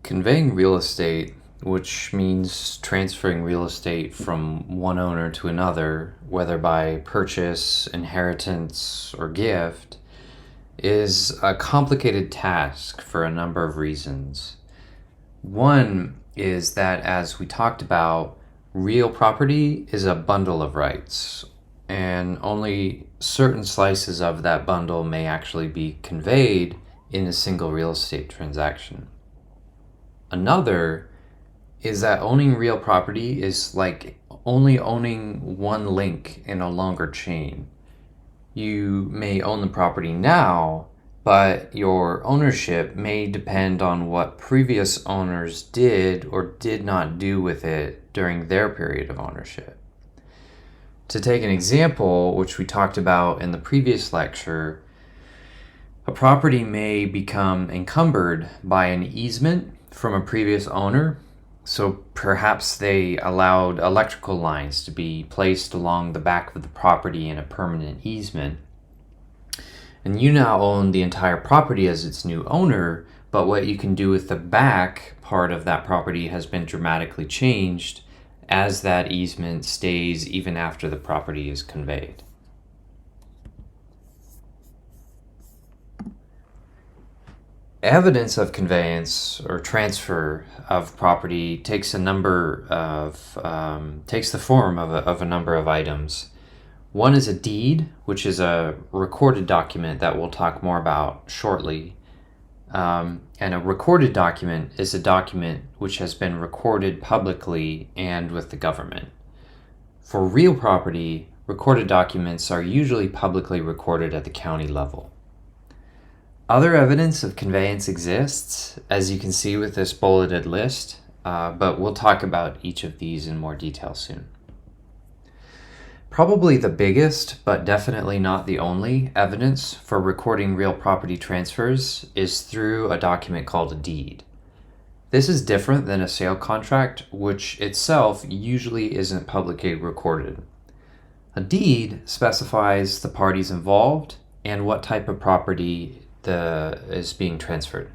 Conveying real estate, which means transferring real estate from one owner to another, whether by purchase, inheritance, or gift, is a complicated task for a number of reasons. One is that, as we talked about, real property is a bundle of rights, and only certain slices of that bundle may actually be conveyed in a single real estate transaction. Another is that owning real property is like only owning one link in a longer chain. You may own the property now, but your ownership may depend on what previous owners did or did not do with it during their period of ownership. To take an example, which we talked about in the previous lecture, a property may become encumbered by an easement from a previous owner. So perhaps they allowed electrical lines to be placed along the back of the property in a permanent easement. And you now own the entire property as its new owner, but what you can do with the back part of that property has been dramatically changed as that easement stays even after the property is conveyed. Evidence of conveyance or transfer of property takes the form of a number of items. One is a deed, which is a recorded document that we'll talk more about shortly. And a recorded document is a document which has been recorded publicly and with the government. For real property, recorded documents are usually publicly recorded at the county level. Other evidence of conveyance exists, as you can see with this bulleted list, but we'll talk about each of these in more detail soon. Probably the biggest, but definitely not the only, evidence for recording real property transfers is through a document called a deed. This is different than a sale contract, which itself usually isn't publicly recorded. A deed specifies the parties involved and what type of property is being transferred.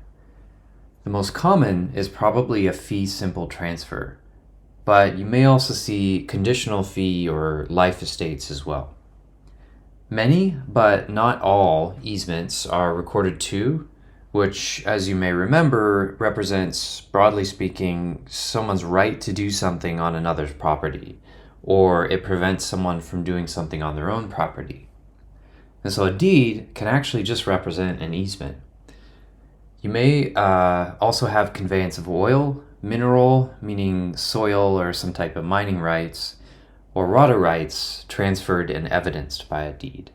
The most common is probably a fee simple transfer, but you may also see conditional fee or life estates as well. Many, but not all, easements are recorded too, which, as you may remember, represents, broadly speaking, someone's right to do something on another's property, or it prevents someone from doing something on their own property. And so a deed can actually just represent an easement. You may also have conveyance of oil, mineral, meaning soil or some type of mining rights, or water rights transferred and evidenced by a deed.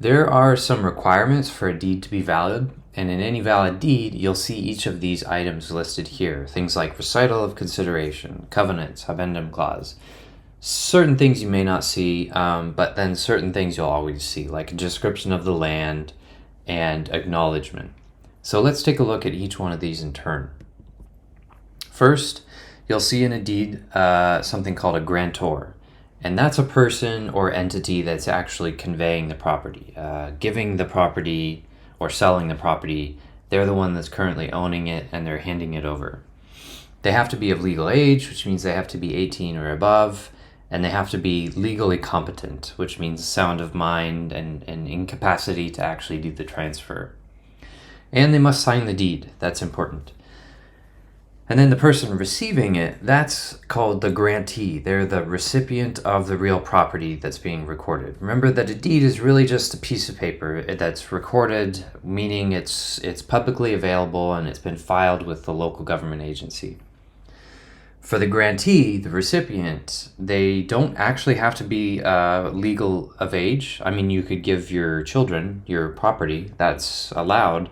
There are some requirements for a deed to be valid, and in any valid deed, you'll see each of these items listed here. Things like recital of consideration, covenants, habendum clause. Certain things you may not see, but then certain things you'll always see, like a description of the land and acknowledgement. So let's take a look at each one of these in turn. First, you'll see in a deed something called a grantor, and that's a person or entity that's actually conveying the property, giving the property or selling the property. They're the one that's currently owning it and they're handing it over. They have to be of legal age, which means they have to be 18 or above. And they have to be legally competent, which means sound of mind and incapacity to actually do the transfer. And they must sign the deed. That's important. And then the person receiving it, that's called the grantee. They're the recipient of the real property that's being recorded. Remember that a deed is really just a piece of paper that's recorded, meaning it's publicly available and it's been filed with the local government agency. For the grantee, the recipient, they don't actually have to be legal of age. I mean, you could give your children your property, that's allowed.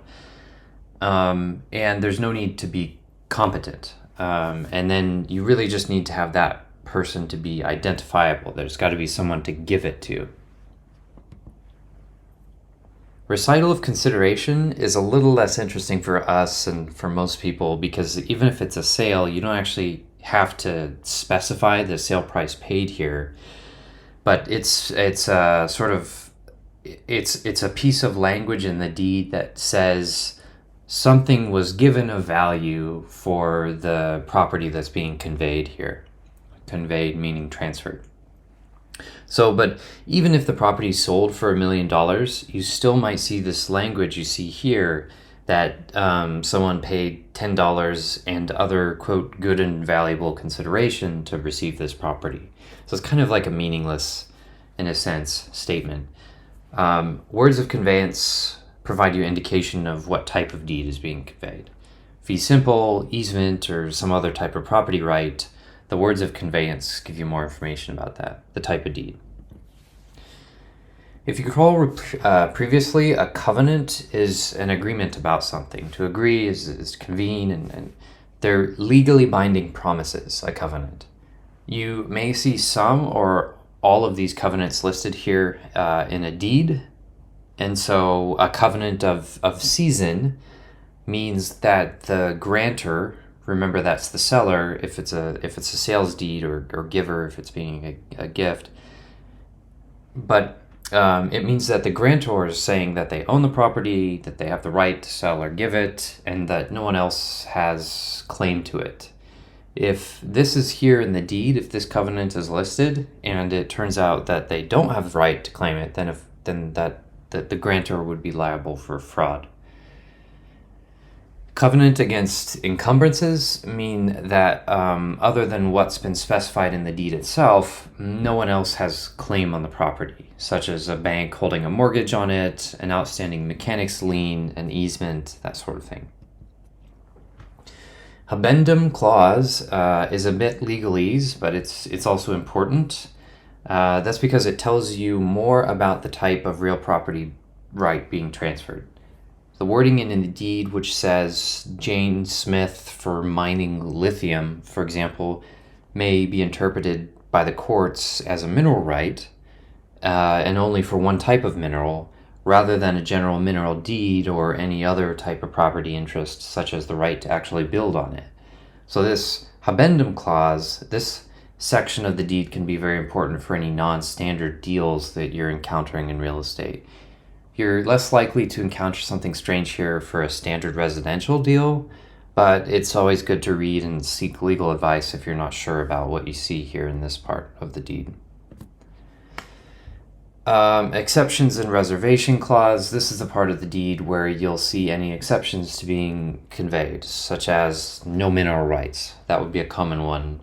And there's no need to be competent. And then you really just need to have that person to be identifiable. There's got to be someone to give it to. Recital of consideration is a little less interesting for us and for most people because even if it's a sale, you don't actually have to specify the sale price paid here, but it's a piece of language in the deed that says something was given a value for the property that's being conveyed here. Conveyed meaning transferred. So, but even if the property sold for $1 million, you still might see this language you see here that someone paid $10 and other, quote, good and valuable consideration to receive this property. So it's kind of like a meaningless, in a sense, statement. Words of conveyance provide you indication of what type of deed is being conveyed. Fee simple, easement, or some other type of property right, the words of conveyance give you more information about that, the type of deed. If you recall previously, a covenant is an agreement about something. To agree is to convene, and they're legally binding promises, a covenant. You may see some or all of these covenants listed here in a deed. And so a covenant of season means that the grantor, remember that's the seller if it's a sales deed, or giver if it's being a gift. But it means that the grantor is saying that they own the property, that they have the right to sell or give it, and that no one else has claim to it. If this is here in the deed, if this covenant is listed, and it turns out that they don't have the right to claim it, then the grantor would be liable for fraud. Covenant against encumbrances mean that other than what's been specified in the deed itself, no one else has claim on the property, such as a bank holding a mortgage on it, an outstanding mechanic's lien, an easement, that sort of thing. Habendum clause is a bit legalese, but it's also important. That's because it tells you more about the type of real property right being transferred. The wording in the deed which says Jane Smith for mining lithium, for example, may be interpreted by the courts as a mineral right, and only for one type of mineral, rather than a general mineral deed or any other type of property interest, such as the right to actually build on it. So this habendum clause, this section of the deed, can be very important for any non-standard deals that you're encountering in real estate. You're less likely to encounter something strange here for a standard residential deal, but it's always good to read and seek legal advice if you're not sure about what you see here in this part of the deed. Exceptions and reservation clause. This is the part of the deed where you'll see any exceptions to being conveyed, such as no mineral rights. That would be a common one.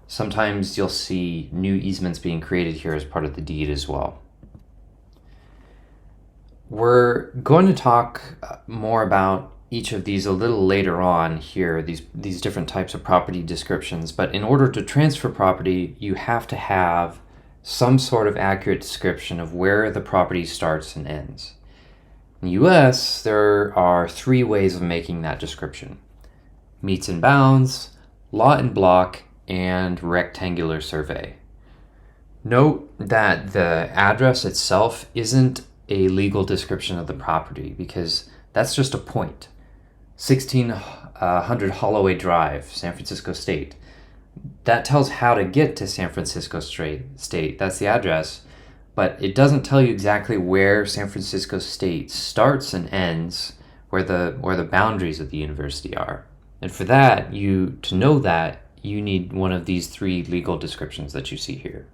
Sometimes you'll see new easements being created here as part of the deed as well. We're going to talk more about each of these a little later on here, these different types of property descriptions, but in order to transfer property, you have to have some sort of accurate description of where the property starts and ends. In the US, there are 3 ways of making that description: meets and bounds, lot and block, and rectangular survey. Note that the address itself isn't a legal description of the property, because that's just a point. 1600 Holloway Drive, San Francisco State. That tells how to get to San Francisco State. That's the address, but it doesn't tell you exactly where San Francisco State starts and ends, where the boundaries of the university are. And for that, to know that, you need one of these 3 legal descriptions that you see here.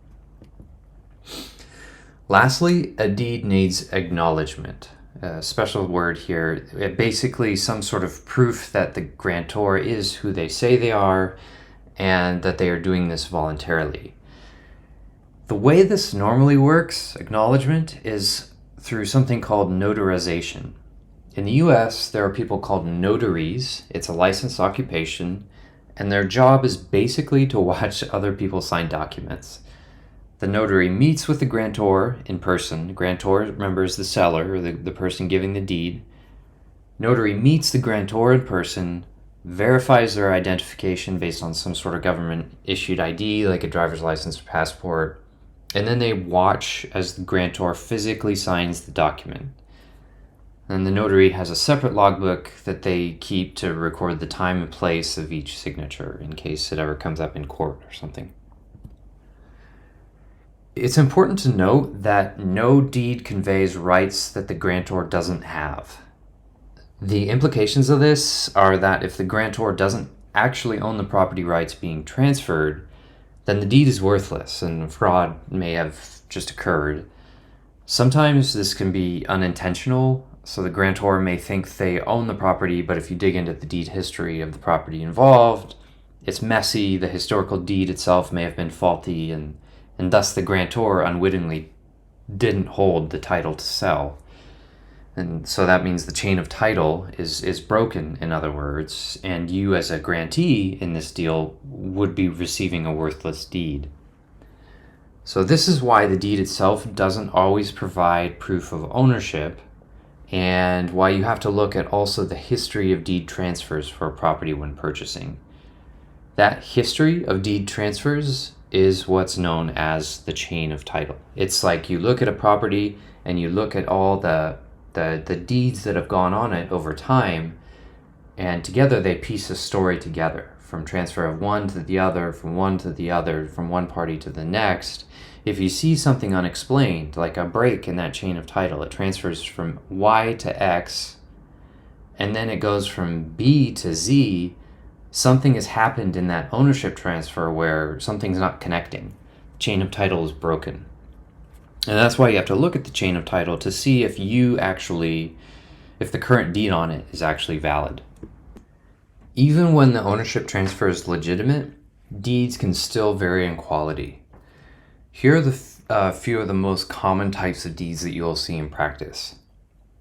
Lastly, a deed needs acknowledgement. A special word here, basically some sort of proof that the grantor is who they say they are, and that they are doing this voluntarily. The way this normally works, acknowledgement, is through something called notarization. In the US, there are people called notaries. It's a licensed occupation, and their job is basically to watch other people sign documents. The notary meets with the grantor in person. Grantor, remember, is the seller, or the person giving the deed. Notary meets the grantor in person, verifies their identification based on some sort of government-issued ID, like a driver's license or passport, and then they watch as the grantor physically signs the document. And the notary has a separate logbook that they keep to record the time and place of each signature in case it ever comes up in court or something. It's important to note that no deed conveys rights that the grantor doesn't have. The implications of this are that if the grantor doesn't actually own the property rights being transferred, then the deed is worthless and fraud may have just occurred. Sometimes this can be unintentional, so the grantor may think they own the property, but if you dig into the deed history of the property involved, it's messy, the historical deed itself may have been faulty, and thus the grantor unwittingly didn't hold the title to sell. And so that means the chain of title is broken, in other words, and you as a grantee in this deal would be receiving a worthless deed. So this is why the deed itself doesn't always provide proof of ownership, and why you have to look at also the history of deed transfers for a property when purchasing. That history of deed transfers is what's known as the chain of title. It's like you look at a property and you look at all the deeds that have gone on it over time, and together they piece a story together, from transfer of one to the other, from one to the other, from one party to the next. If you see something unexplained, like a break in that chain of title, it transfers from Y to X, and then it goes from B to Z, something has happened in that ownership transfer where something's not connecting. The chain of title is broken. And that's why you have to look at the chain of title to see if the current deed on it is actually valid. Even when the ownership transfer is legitimate, deeds can still vary in quality. Here are the few of the most common types of deeds that you'll see in practice.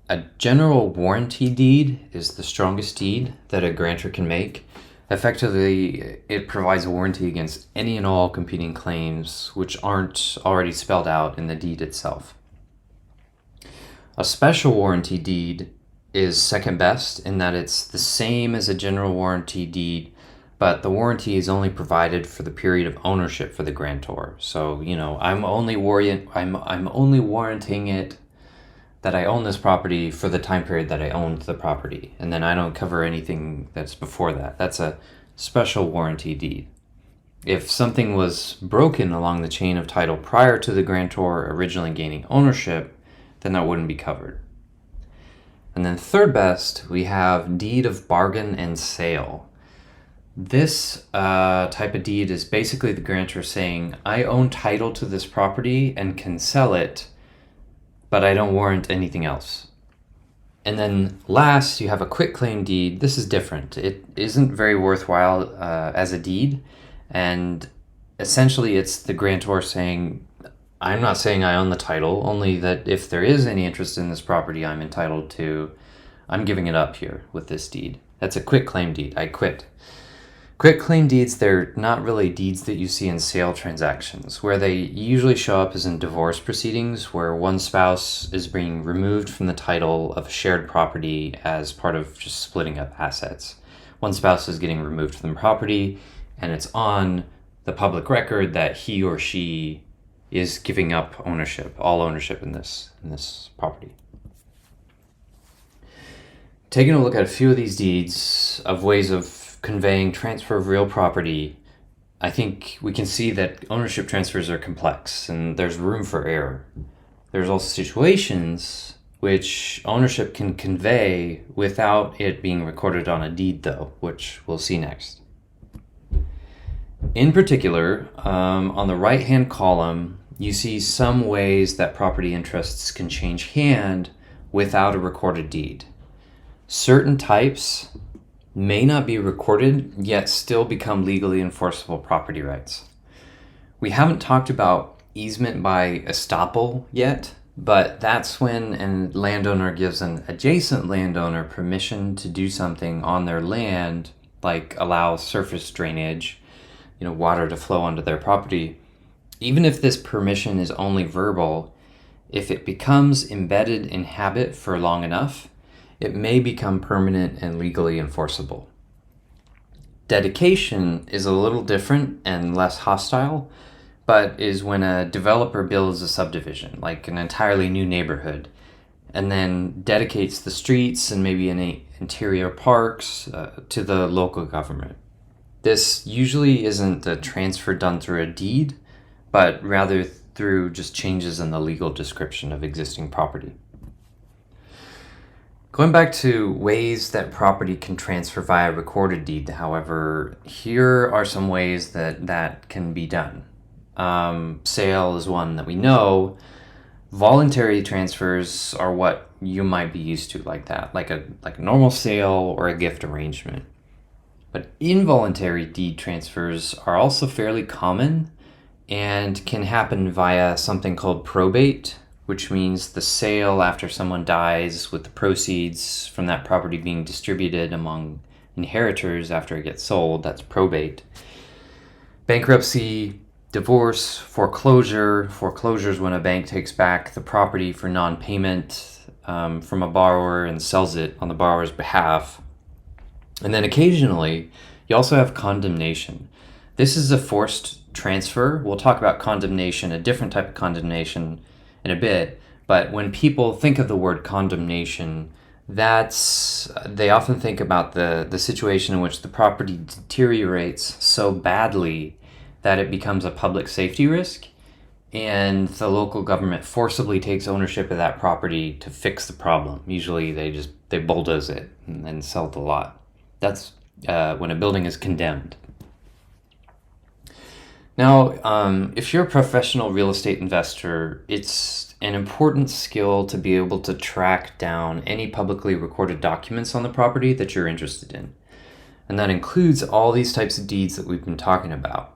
A general warranty deed is the strongest deed that a grantor can make. Effectively, it provides a warranty against any and all competing claims which aren't already spelled out in the deed itself. A special warranty deed is second best in that it's the same as a general warranty deed, but the warranty is only provided for the period of ownership for the grantor. So, I'm only warranting it that I own this property for the time period that I owned the property, and then I don't cover anything that's before that. That's a special warranty deed. If something was broken along the chain of title prior to the grantor originally gaining ownership, then that wouldn't be covered. And then third best, we have deed of bargain and sale. This type of deed is basically the grantor saying, I own title to this property and can sell it, but I don't warrant anything else. And then last, you have a quitclaim deed. This is different. It isn't very worthwhile as a deed, and essentially it's the grantor saying, I'm not saying I own the title, only that if there is any interest in this property I'm entitled to, I'm giving it up here with this deed. That's a quitclaim deed. I quit. Quitclaim deeds, they're not really deeds that you see in sale transactions. Where they usually show up is in divorce proceedings, where one spouse is being removed from the title of a shared property as part of just splitting up assets. One spouse is getting removed from the property, and it's on the public record that he or she is giving up ownership, all ownership in this property. Taking a look at a few of these deeds of ways of conveying transfer of real property, I think we can see that ownership transfers are complex and there's room for error. There's also situations which ownership can convey without it being recorded on a deed, though, which we'll see next. In particular, on the right-hand column, you see some ways that property interests can change hand without a recorded deed. Certain types may not be recorded, yet still become legally enforceable property rights. We haven't talked about easement by estoppel yet, but that's when a landowner gives an adjacent landowner permission to do something on their land, like allow surface drainage, water to flow onto their property. Even if this permission is only verbal, if it becomes embedded in habit for long enough, it may become permanent and legally enforceable. Dedication is a little different and less hostile, but is when a developer builds a subdivision, like an entirely new neighborhood, and then dedicates the streets and maybe any interior parks to the local government. This usually isn't a transfer done through a deed, but rather through just changes in the legal description of existing property. Going back to ways that property can transfer via recorded deed, however, here are some ways that can be done. Sale is one that we know. Voluntary transfers are what you might be used to, like that, like a normal sale or a gift arrangement. But involuntary deed transfers are also fairly common and can happen via something called probate, which means the sale after someone dies with the proceeds from that property being distributed among inheritors after it gets sold. That's probate. Bankruptcy, divorce, foreclosure. Foreclosure is when a bank takes back the property for non-payment from a borrower and sells it on the borrower's behalf. And then occasionally, you also have condemnation. This is a forced transfer. We'll talk about condemnation, a different type of condemnation, in a bit. But when people think of the word condemnation, they often think about the situation in which the property deteriorates so badly that it becomes a public safety risk, and the local government forcibly takes ownership of that property to fix the problem. Usually they bulldoze it and then sell the lot. That's when a building is condemned. Now, if you're a professional real estate investor, it's an important skill to be able to track down any publicly recorded documents on the property that you're interested in. And that includes all these types of deeds that we've been talking about.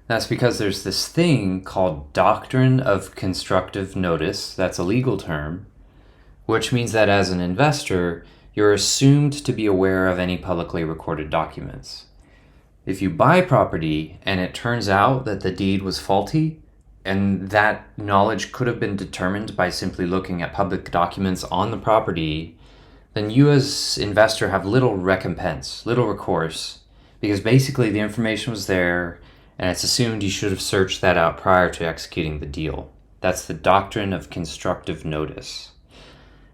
That's because there's this thing called doctrine of constructive notice. That's a legal term, which means that as an investor, you're assumed to be aware of any publicly recorded documents. If you buy property and it turns out that the deed was faulty, and that knowledge could have been determined by simply looking at public documents on the property, then you as investor have little recompense, little recourse, because basically the information was there and it's assumed you should have searched that out prior to executing the deal. That's the doctrine of constructive notice.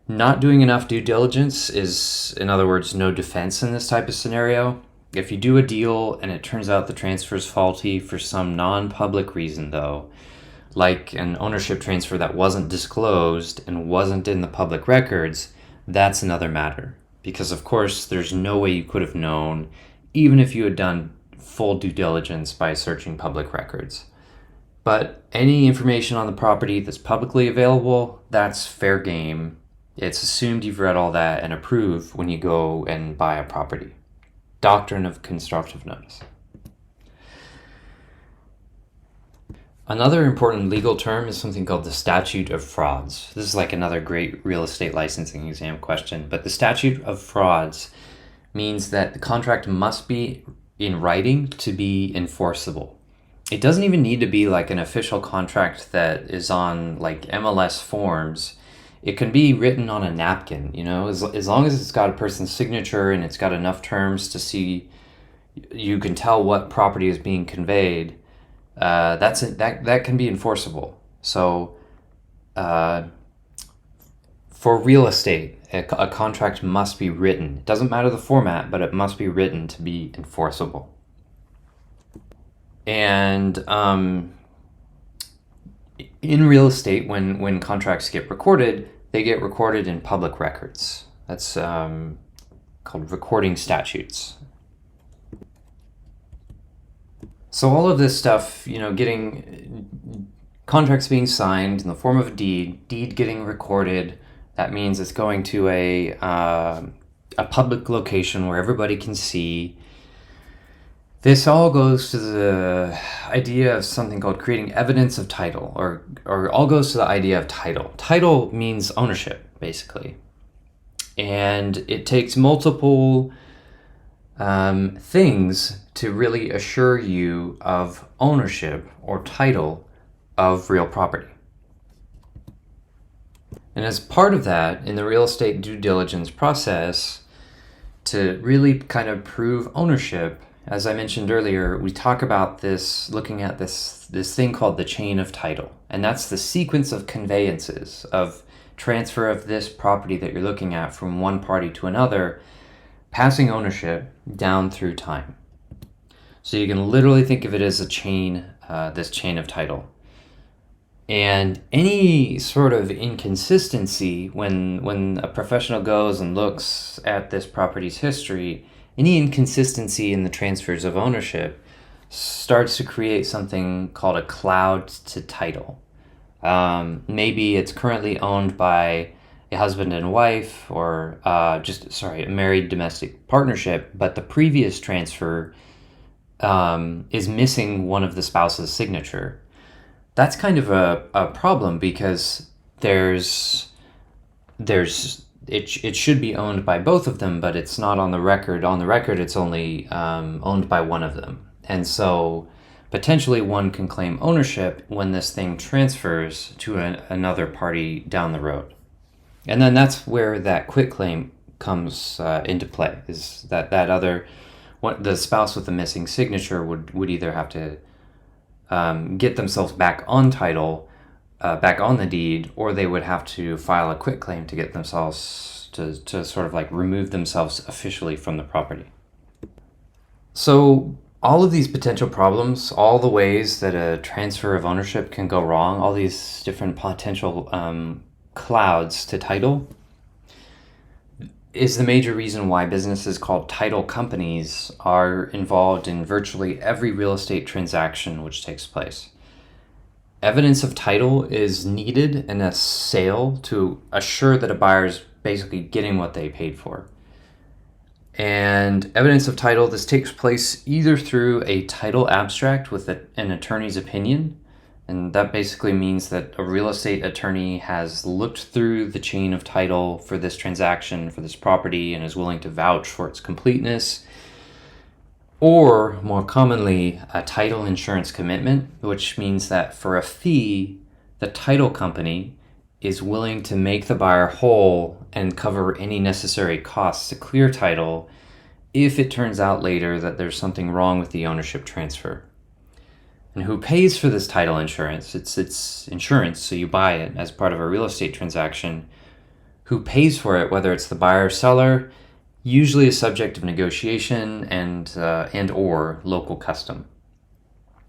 Not doing enough due diligence is, in other words, no defense in this type of scenario. If you do a deal and it turns out the transfer is faulty for some non-public reason, though, like an ownership transfer that wasn't disclosed and wasn't in the public records, that's another matter. Because, of course, there's no way you could have known, even if you had done full due diligence by searching public records. But any information on the property that's publicly available, that's fair game. It's assumed you've read all that and approve when you go and buy a property. Doctrine of constructive notice. Another important legal term is something called the statute of frauds. This is like another great real estate licensing exam question, but the statute of frauds means that the contract must be in writing to be enforceable. It doesn't even need to be like an official contract that is on like MLS forms. It can be written on a napkin, as long as it's got a person's signature and it's got enough terms to see, you can tell what property is being conveyed. That can be enforceable. So, for real estate, a contract must be written. It doesn't matter the format, but it must be written to be enforceable. And in real estate, when contracts get recorded, they get recorded in public records. That's called recording statutes. So all of this stuff, getting contracts being signed in the form of a deed getting recorded, that means it's going to a public location where everybody can see. This all goes to the idea of something called creating evidence of title, or all goes to the idea of title. Title means ownership, basically. And it takes multiple things to really assure you of ownership or title of real property. And as part of that, in the real estate due diligence process, to really kind of prove ownership, as I mentioned earlier, we talk about this, looking at this thing called the chain of title. And that's the sequence of conveyances, of transfer of this property that you're looking at from one party to another, passing ownership down through time. So you can literally think of it as a chain, this chain of title. And any sort of inconsistency when a professional goes and looks at this property's history, any inconsistency in the transfers of ownership starts to create something called a cloud to title. Maybe it's currently owned by a husband and wife, or a married domestic partnership, but the previous transfer is missing one of the spouse's signature. That's kind of a problem, because it should be owned by both of them, but it's not on the record. On the record, it's only owned by one of them. And so potentially one can claim ownership when this thing transfers to another party down the road. And then that's where that quitclaim comes into play, is that the spouse with the missing signature would either have to get themselves back on title, back on the deed, or they would have to file a quitclaim to get themselves to sort of like remove themselves officially from the property. So all of these potential problems, all the ways that a transfer of ownership can go wrong, all these different potential clouds to title, is the major reason why businesses called title companies are involved in virtually every real estate transaction which takes place. Evidence of title is needed in a sale to assure that a buyer is basically getting what they paid for. And evidence of title, this takes place either through a title abstract with an attorney's opinion, and that basically means that a real estate attorney has looked through the chain of title for this transaction, for this property, and is willing to vouch for its completeness. Or, more commonly, a title insurance commitment, which means that for a fee, the title company is willing to make the buyer whole and cover any necessary costs to clear title if it turns out later that there's something wrong with the ownership transfer. And who pays for this title insurance? It's insurance, so you buy it as part of a real estate transaction. Who pays for it, whether it's the buyer or seller, usually a subject of negotiation and or local custom.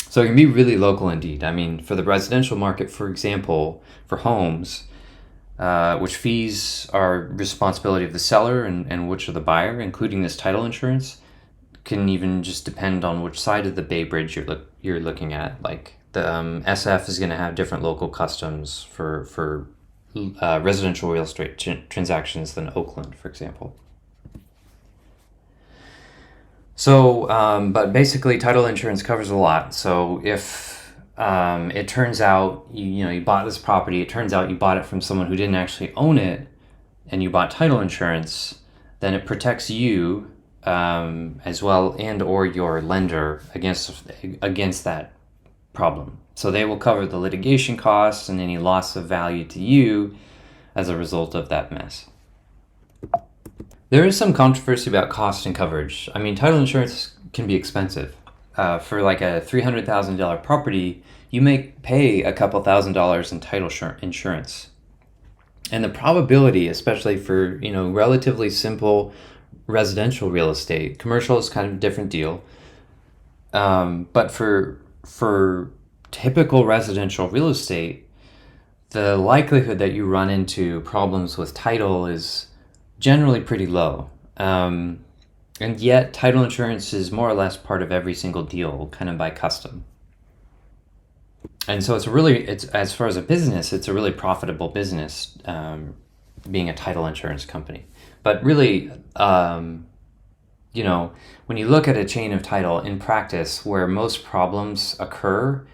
So it can be really local indeed. I mean, for the residential market, for example, for homes, which fees are responsibility of the seller and which of the buyer, including this title insurance, can even just depend on which side of the Bay Bridge you're looking at. Like the SF is going to have different local customs for residential real estate transactions than Oakland, for example. So, but basically, title insurance covers a lot. So if it turns out you bought this property, it turns out you bought it from someone who didn't actually own it, and you bought title insurance, then it protects you as well, and or your lender against that problem. So they will cover the litigation costs and any loss of value to you as a result of that mess. There is some controversy about cost and coverage. I mean, title insurance can be expensive. For like a $300,000 property, you may pay a couple $1,000s in title insurance. And the probability, especially for relatively simple residential real estate, commercial is kind of a different deal. But for typical residential real estate, the likelihood that you run into problems with title is generally pretty low. And yet title insurance is more or less part of every single deal, kind of by custom. And so it's as far as a business, it's a really profitable business, being a title insurance company. But really, when you look at a chain of title in practice, where most problems occur,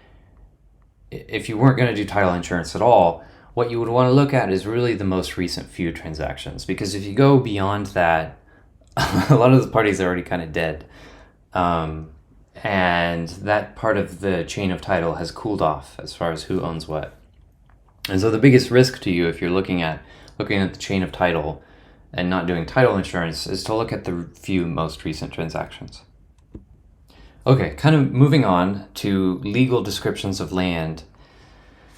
if you weren't going to do title insurance at all, what you would want to look at is really the most recent few transactions. Because if you go beyond that, a lot of the parties are already kind of dead. And that part of the chain of title has cooled off as far as who owns what. And so the biggest risk to you, if you're looking at the chain of title and not doing title insurance, is to look at the few most recent transactions. Okay, kind of moving on to legal descriptions of land.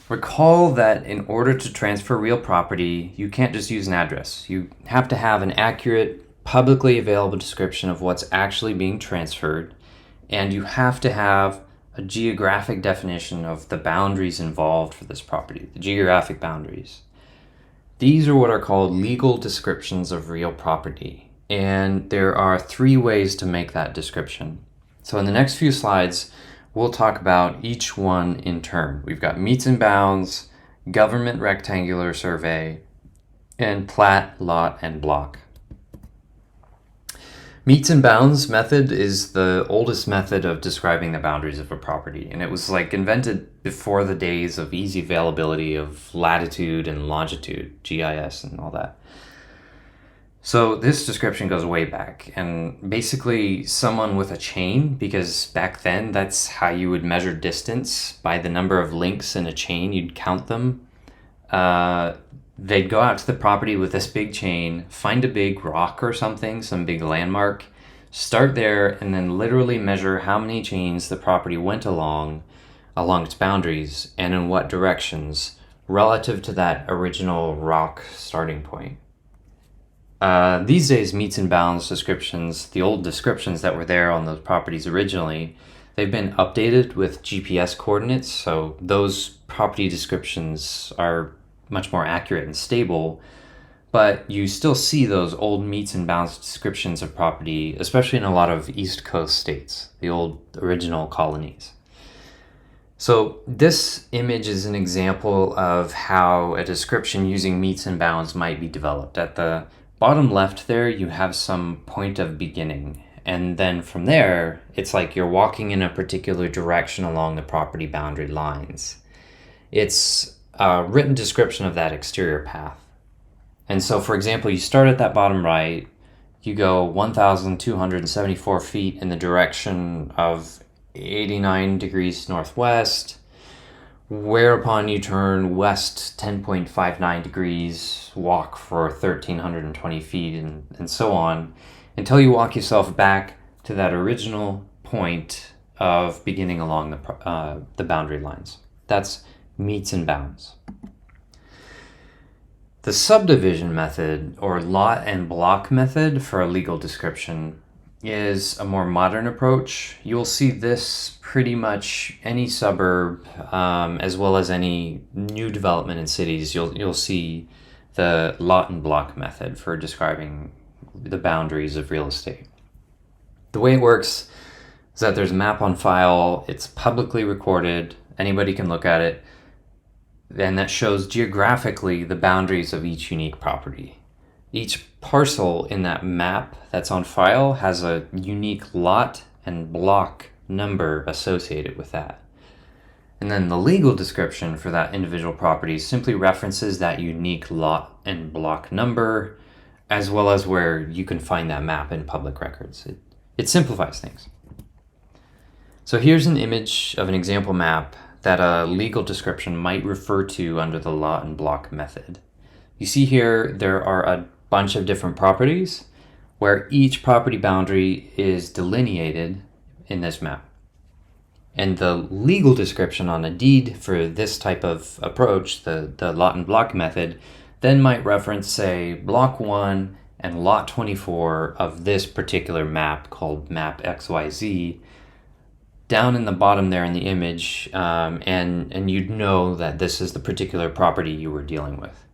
Recall that in order to transfer real property, you can't just use an address. You have to have an accurate, publicly available description of what's actually being transferred, and you have to have a geographic definition of the boundaries involved for this property, the geographic boundaries. These are what are called legal descriptions of real property, and there are 3 ways to make that description. So in the next few slides, we'll talk about each one in turn. We've got meets and bounds, government rectangular survey, and plat, lot, and block. Meets and bounds method is the oldest method of describing the boundaries of a property, and it was invented before the days of easy availability of latitude and longitude, GIS and all that. So this description goes way back, and basically someone with a chain, because back then that's how you would measure distance, by the number of links in a chain, you'd count them. They'd go out to the property with this big chain, find a big rock or something, some big landmark, start there, and then literally measure how many chains the property went along its boundaries and in what directions relative to that original rock starting point. These days, meets and bounds descriptions, the old descriptions that were there on those properties originally, they've been updated with GPS coordinates, so those property descriptions are much more accurate and stable, but you still see those old meets and bounds descriptions of property, especially in a lot of East Coast states, the old original colonies. So this image is an example of how a description using meets and bounds might be developed. At the bottom left there, you have some point of beginning, and then from there, it's like you're walking in a particular direction along the property boundary lines. It's a written description of that exterior path. And so, for example, you start at that bottom right, you go 1,274 feet in the direction of 89 degrees northwest, whereupon you turn west 10.59 degrees, walk for 1,320 feet, and so on, until you walk yourself back to that original point of beginning along the boundary lines. That's meets and bounds. The subdivision method, or lot and block method for a legal description, is a more modern approach. You'll see this pretty much any suburb, as well as any new development in cities. You'll see the lot and block method for describing the boundaries of real estate. The way it works is that there's a map on file, it's publicly recorded, anybody can look at it, and that shows geographically the boundaries of each unique property. Each parcel in that map that's on file has a unique lot and block number associated with that. And then the legal description for that individual property simply references that unique lot and block number, as well as where you can find that map in public records. It simplifies things. So here's an image of an example map that a legal description might refer to under the lot and block method. You see here there are a bunch of different properties where each property boundary is delineated in this map. And the legal description on a deed for this type of approach, the lot and block method, then might reference, say, block 1 and lot 24 of this particular map called map XYZ, down in the bottom there in the image, and you'd know that this is the particular property you were dealing with.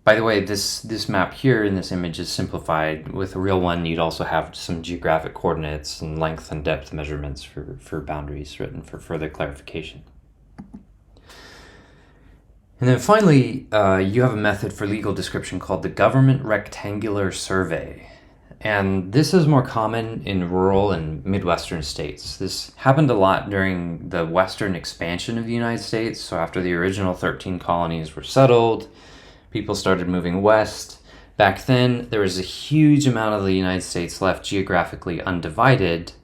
By the way, this map here in this image is simplified. With a real one, you'd also have some geographic coordinates and length and depth measurements for boundaries written for further clarification. And then finally, you have a method for legal description called the government rectangular survey. And this is more common in rural and Midwestern states. This happened a lot during the Western expansion of the United States. So after the original 13 colonies were settled, people started moving west. Back then, there was a huge amount of the United States left geographically undivided,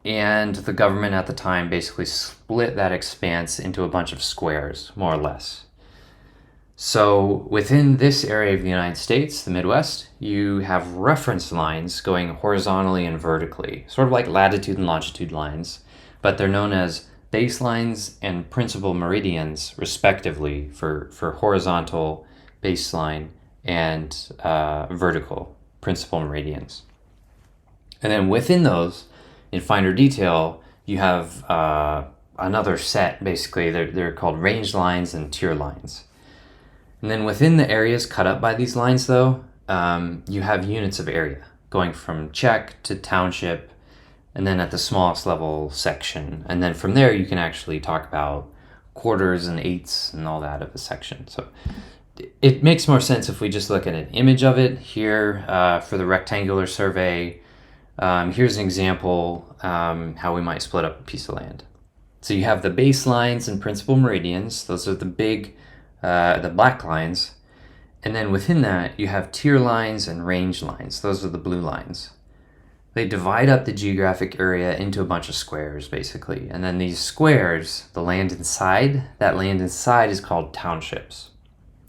and the government at the time basically split that expanse into a bunch of squares, more or less. So within this area of the United States, the Midwest, you have reference lines going horizontally and vertically, sort of like latitude and longitude lines, but they're known as baselines and principal meridians, respectively, for horizontal baseline and vertical principal meridians. And then within those, in finer detail, you have another set, basically. They're called range lines and tier lines. And then within the areas cut up by these lines, though, you have units of area going from check to township, and then at the smallest level, section. And then from there, you can actually talk about quarters and eighths and all that of a section. So it makes more sense if we just look at an image of it here for the rectangular survey. Here's an example how we might split up a piece of land. So you have the baselines and principal meridians. Those are the big, the black lines. And then within that, you have tier lines and range lines. Those are the blue lines. They divide up the geographic area into a bunch of squares, basically. And then these squares, the land inside, that land inside is called townships.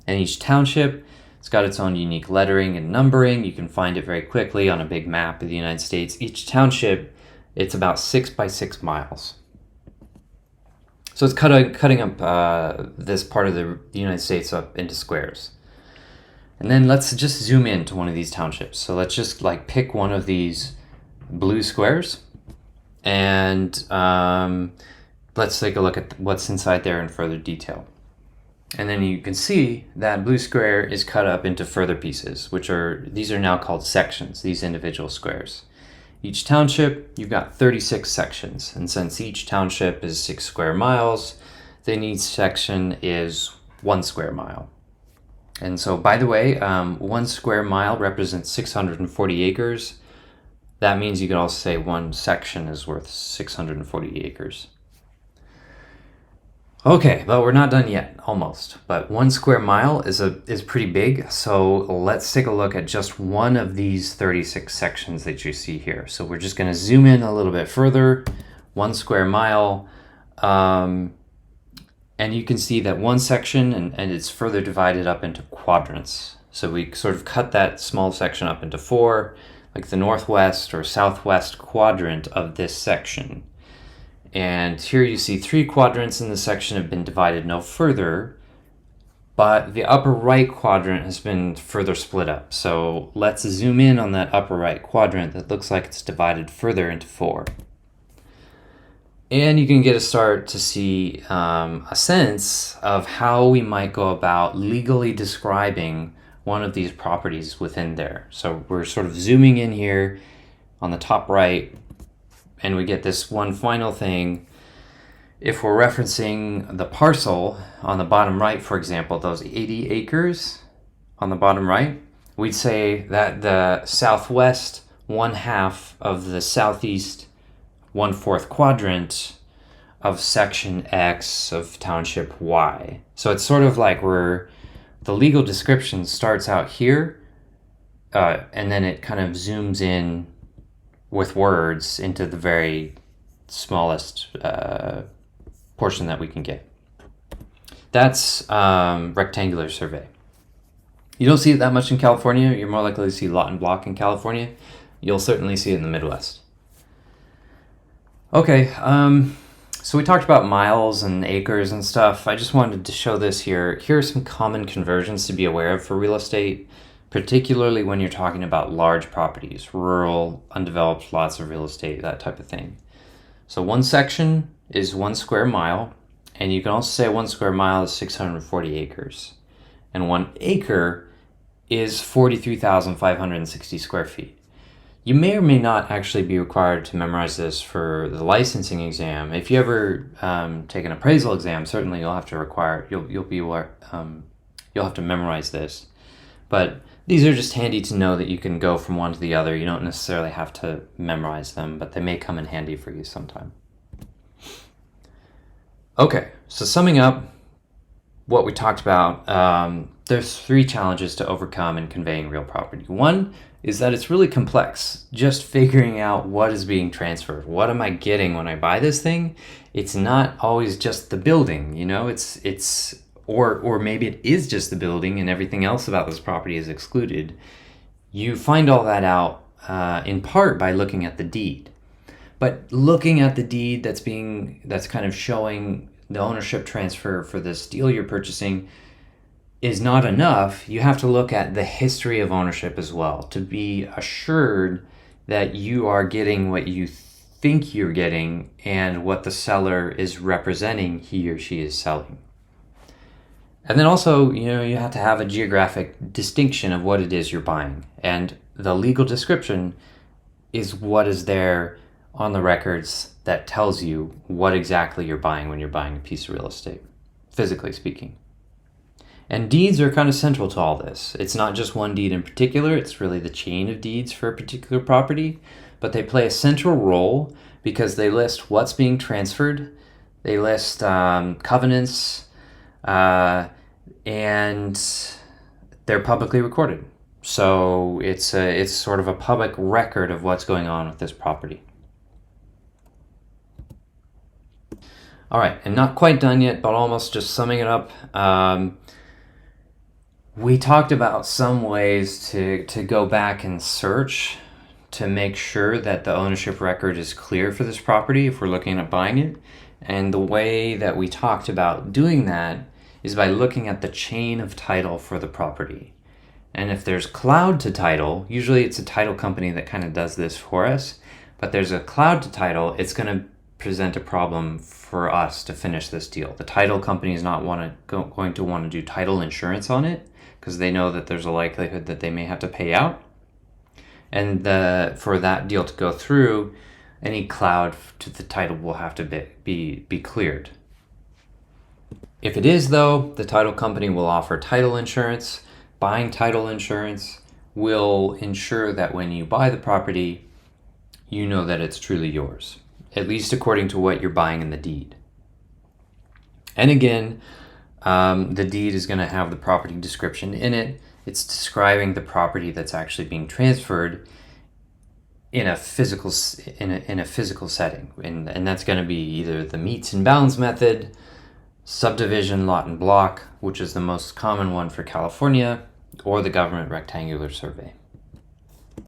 And each township, it's got its own unique lettering and numbering. You can find it very quickly on a big map of the United States. Each township, it's about 6 by 6 miles. So it's cutting up this part of the United States up into squares. And then let's just zoom in to one of these townships. So let's just pick one of these blue squares, and let's take a look at what's inside there in further detail. And then you can see that blue square is cut up into further pieces, these are now called sections, these individual squares. Each township, you've got 36 sections, and since each township is 6 square miles, then each section is 1 square mile. And so, by the way, 1 square mile represents 640 acres. That means you could also say one section is worth 640 acres. Okay, but we're not done yet, almost. But 1 square mile is pretty big, so let's take a look at just one of these 36 sections that you see here. So we're just going to zoom in a little bit further. 1 square mile, and you can see that one section, and it's further divided up into quadrants. So we sort of cut that small section up into 4, like the northwest or southwest quadrant of this section. And here you see 3 quadrants in the section have been divided no further, but the upper right quadrant has been further split up. So let's zoom in on that upper right quadrant that looks like it's divided further into 4. And you can get a start to see a sense of how we might go about legally describing one of these properties within there. So we're sort of zooming in here on the top right, and we get this one final thing. If we're referencing the parcel on the bottom right, for example, those 80 acres on the bottom right, we'd say that the southwest 1/2 of the southeast 1/4 quadrant of section X of township Y. So it's sort of like the legal description starts out here, and then it kind of zooms in with words into the very smallest portion that we can get. That's rectangular survey. You don't see it that much in California. You're more likely to see lot and block in California. You'll certainly see it in the Midwest. Okay, so we talked about miles and acres and stuff. I just wanted to show this here. Here are some common conversions to be aware of for real estate, particularly when you're talking about large properties, rural, undeveloped lots of real estate, that type of thing. So one section is 1 square mile, and you can also say 1 square mile is 640 acres. And 1 acre is 43,560 square feet. You may or may not actually be required to memorize this for the licensing exam. If you ever take an appraisal exam, certainly you'll have to memorize this. But these are just handy to know that you can go from one to the other. You don't necessarily have to memorize them, but they may come in handy for you sometime. Okay, so summing up what we talked about, there's 3 challenges to overcome in conveying real property. One is that it's really complex. Just figuring out what is being transferred. What am I getting when I buy this thing? It's not always just the building, or maybe it is just the building and everything else about this property is excluded. You find all that out in part by looking at the deed. But looking at the deed that's kind of showing the ownership transfer for this deal you're purchasing is not enough. You have to look at the history of ownership as well to be assured that you are getting what you think you're getting and what the seller is representing he or she is selling. And then also, you have to have a geographic distinction of what it is you're buying. And the legal description is what is there on the records that tells you what exactly you're buying when you're buying a piece of real estate, physically speaking. And deeds are kind of central to all this. It's not just one deed in particular, it's really the chain of deeds for a particular property, but they play a central role because they list what's being transferred, they list covenants, and they're publicly recorded. So it's sort of a public record of what's going on with this property. All right, and not quite done yet, but almost just summing it up. We talked about some ways to go back and search to make sure that the ownership record is clear for this property if we're looking at buying it. And the way that we talked about doing that is by looking at the chain of title for the property. And if there's cloud to title, usually it's a title company that kind of does this for us, but there's a cloud to title, it's going to present a problem for us to finish this deal. The title company is not going to want to do title insurance on it because they know that there's a likelihood that they may have to pay out. And for that deal to go through, any cloud to the title will have to be cleared. If it is, though, the title company will offer title insurance. Buying title insurance will ensure that when you buy the property, you know that it's truly yours, at least according to what you're buying in the deed. And again, the deed is going to have the property description in it. It's describing the property that's actually being transferred in a physical setting, and that's going to be either the meets and bounds method, subdivision, lot and block, which is the most common one for California, or the government rectangular survey.